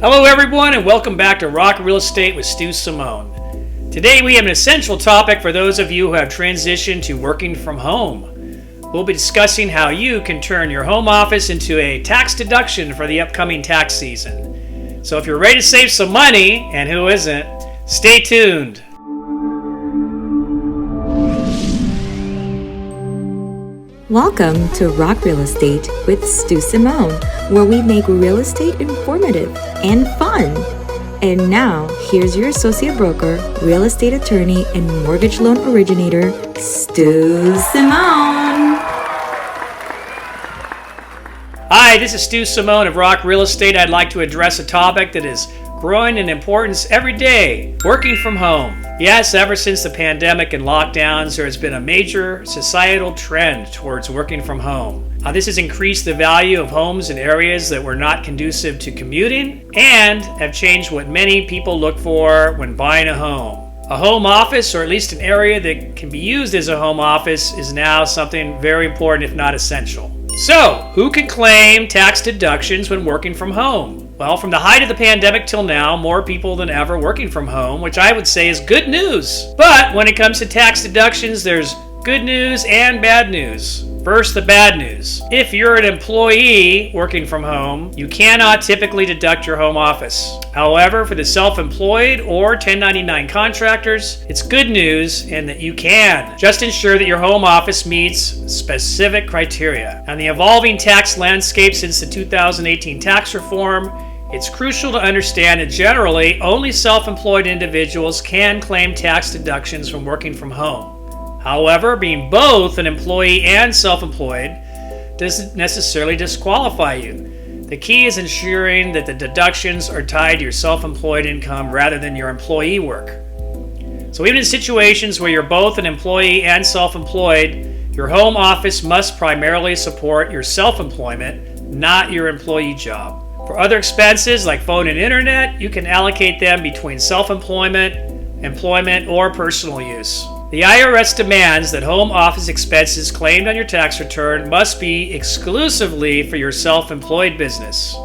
Hello everyone and welcome back to Rock Real Estate with Stu Simone. Today we have an essential topic for those of you who have transitioned to working from home. We'll be discussing how you can turn your home office into a tax deduction for the upcoming tax season. So if you're ready to save some money, and who isn't, stay tuned. Welcome to Rock Real Estate with Stu Simone, where we make real estate informative and fun. And now, here's your associate broker, real estate attorney, and mortgage loan originator, Stu Simone. Hi, this is Stu Simone of Rock Real Estate. I'd like to address a topic that is growing in importance every day: working from home. Yes, ever since the pandemic and lockdowns, there has been a major societal trend towards working from home. This has increased the value of homes in areas that were not conducive to commuting and have changed what many people look for when buying a home. A home office, or at least an area that can be used as a home office, is now something very important, if not essential. So, who can claim tax deductions when working from home? Well, from the height of the pandemic till now, more people than ever working from home, which I would say is good news. But when it comes to tax deductions, there's good news and bad news. First, the bad news. If you're an employee working from home, you cannot typically deduct your home office. However, for the self-employed or 1099 contractors, it's good news in that you can. Just ensure that your home office meets specific criteria. On the evolving tax landscape since the 2018 tax reform, it's crucial to understand that generally only self-employed individuals can claim tax deductions from working from home. However, being both an employee and self-employed doesn't necessarily disqualify you. The key is ensuring that the deductions are tied to your self-employed income rather than your employee work. So even in situations where you're both an employee and self-employed, your home office must primarily support your self-employment, not your employee job. For other expenses like phone and internet, you can allocate them between self-employment, employment, or personal use. The IRS demands that home office expenses claimed on your tax return must be exclusively for your self-employed business.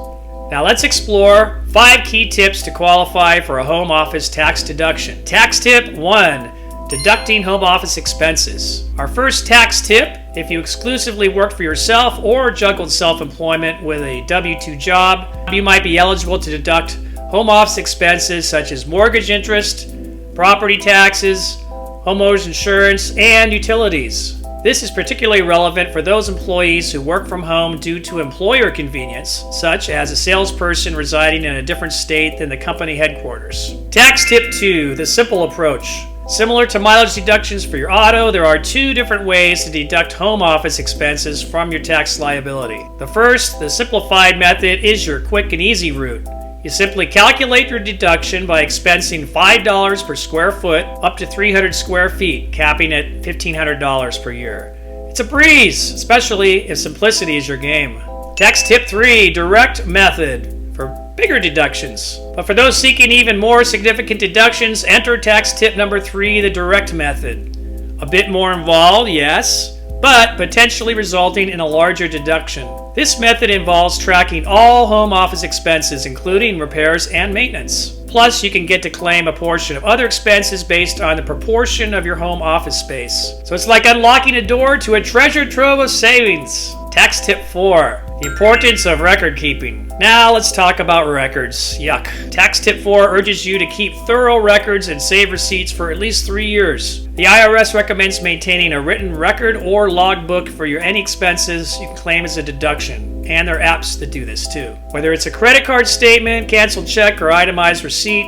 Now let's explore 5 key tips to qualify for a home office tax deduction. Tax tip 1, deducting home office expenses. Our first tax tip: if you exclusively work for yourself or juggled self-employment with a W-2 job, you might be eligible to deduct home office expenses such as mortgage interest, property taxes, homeowners insurance, and utilities. This is particularly relevant for those employees who work from home due to employer convenience, such as a salesperson residing in a different state than the company headquarters. Tax tip 2, the simple approach. Similar to mileage deductions for your auto, there are 2 different ways to deduct home office expenses from your tax liability. The first, the simplified method, is your quick and easy route. You simply calculate your deduction by expensing $5 per square foot up to 300 square feet, capping at $1,500 per year. It's a breeze, especially if simplicity is your game. Tax tip 3, direct method, for bigger deductions. But for those seeking even more significant deductions, enter tax tip number 3, the direct method. A bit more involved, yes, but potentially resulting in a larger deduction. This method involves tracking all home office expenses, including repairs and maintenance. Plus, you can get to claim a portion of other expenses based on the proportion of your home office space. So it's like unlocking a door to a treasure trove of savings. Tax tip 4, the importance of record keeping. Now let's talk about records. Yuck. Tax tip 4 urges you to keep thorough records and save receipts for at least 3 years. The IRS recommends maintaining a written record or logbook for any expenses you can claim as a deduction, and there are apps that do this too. Whether it's a credit card statement, canceled check, or itemized receipt,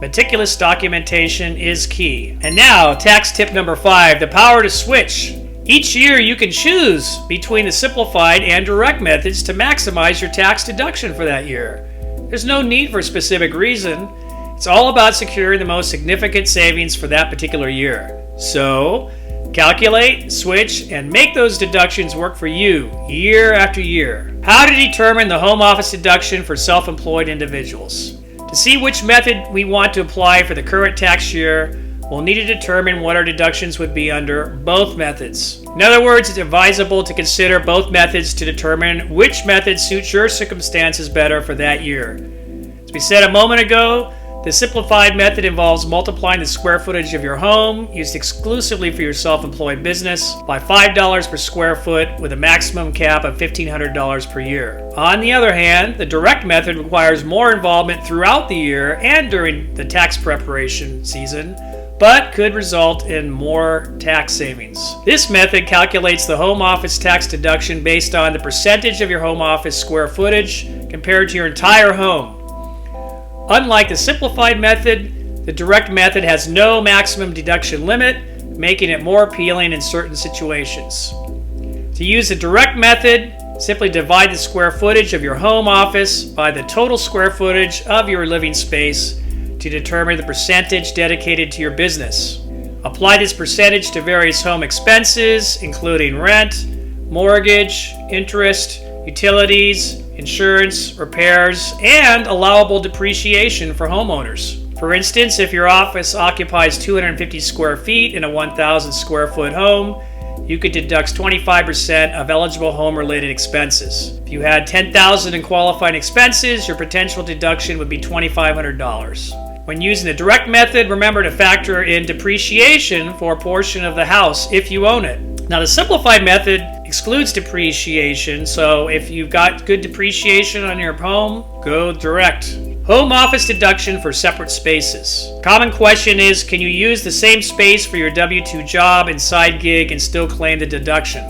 meticulous documentation is key. And now, tax tip number 5, the power to switch. Each year you can choose between the simplified and direct methods to maximize your tax deduction for that year. There's no need for a specific reason. It's all about securing the most significant savings for that particular year. So, calculate, switch, and make those deductions work for you year after year. How to determine the home office deduction for self-employed individuals. To see which method we want to apply for the current tax year, we'll need to determine what our deductions would be under both methods. In other words, it's advisable to consider both methods to determine which method suits your circumstances better for that year. It's As we said a moment ago, the simplified method involves multiplying the square footage of your home, used exclusively for your self-employed business, by $5 per square foot with a maximum cap of $1,500 per year. On the other hand, the direct method requires more involvement throughout the year and during the tax preparation season, but could result in more tax savings. This method calculates the home office tax deduction based on the percentage of your home office square footage compared to your entire home. Unlike the simplified method, the direct method has no maximum deduction limit, making it more appealing in certain situations. To use the direct method, simply divide the square footage of your home office by the total square footage of your living space to determine the percentage dedicated to your business. Apply this percentage to various home expenses, including rent, mortgage, interest, utilities, insurance, repairs, and allowable depreciation for homeowners. For instance, if your office occupies 250 square feet in a 1,000 square foot home, you could deduct 25% of eligible home-related expenses. If you had $10,000 in qualifying expenses, your potential deduction would be $2,500. When using the direct method, remember to factor in depreciation for a portion of the house if you own it. Now, the simplified method excludes depreciation, so if you've got good depreciation on your home, go direct. Home office deduction for separate spaces. Common question is, can you use the same space for your W-2 job and side gig and still claim the deduction?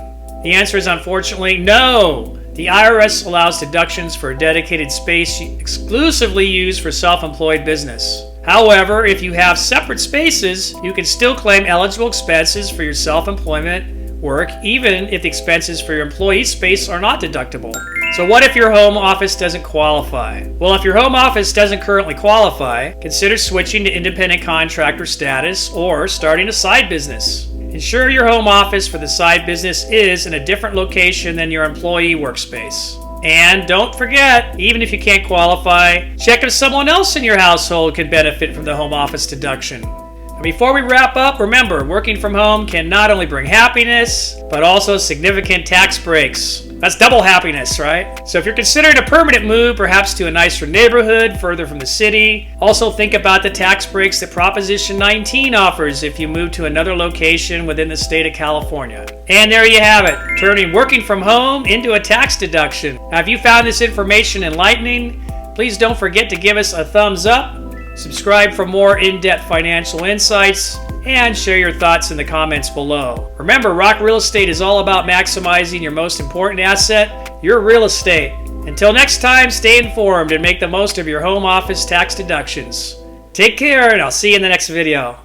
The answer is unfortunately no. The IRS allows deductions for a dedicated space exclusively used for self-employed business. However, if you have separate spaces, you can still claim eligible expenses for your self-employment work, even if the expenses for your employee space are not deductible. So what if your home office doesn't qualify? Well, if your home office doesn't currently qualify, consider switching to independent contractor status or starting a side business. Ensure your home office for the side business is in a different location than your employee workspace. And don't forget, even if you can't qualify, check if someone else in your household can benefit from the home office deduction. Before we wrap up, remember, working from home can not only bring happiness, but also significant tax breaks. That's double happiness, right? So if you're considering a permanent move, perhaps to a nicer neighborhood further from the city, also think about the tax breaks that Proposition 19 offers if you move to another location within the state of California. And there you have it, turning working from home into a tax deduction. Now, if you found this information enlightening, please don't forget to give us a thumbs up, subscribe for more in-depth financial insights, and share your thoughts in the comments below. Remember, Rock Real Estate is all about maximizing your most important asset, your real estate. Until next time, stay informed and make the most of your home office tax deductions. Take care, and I'll see you in the next video.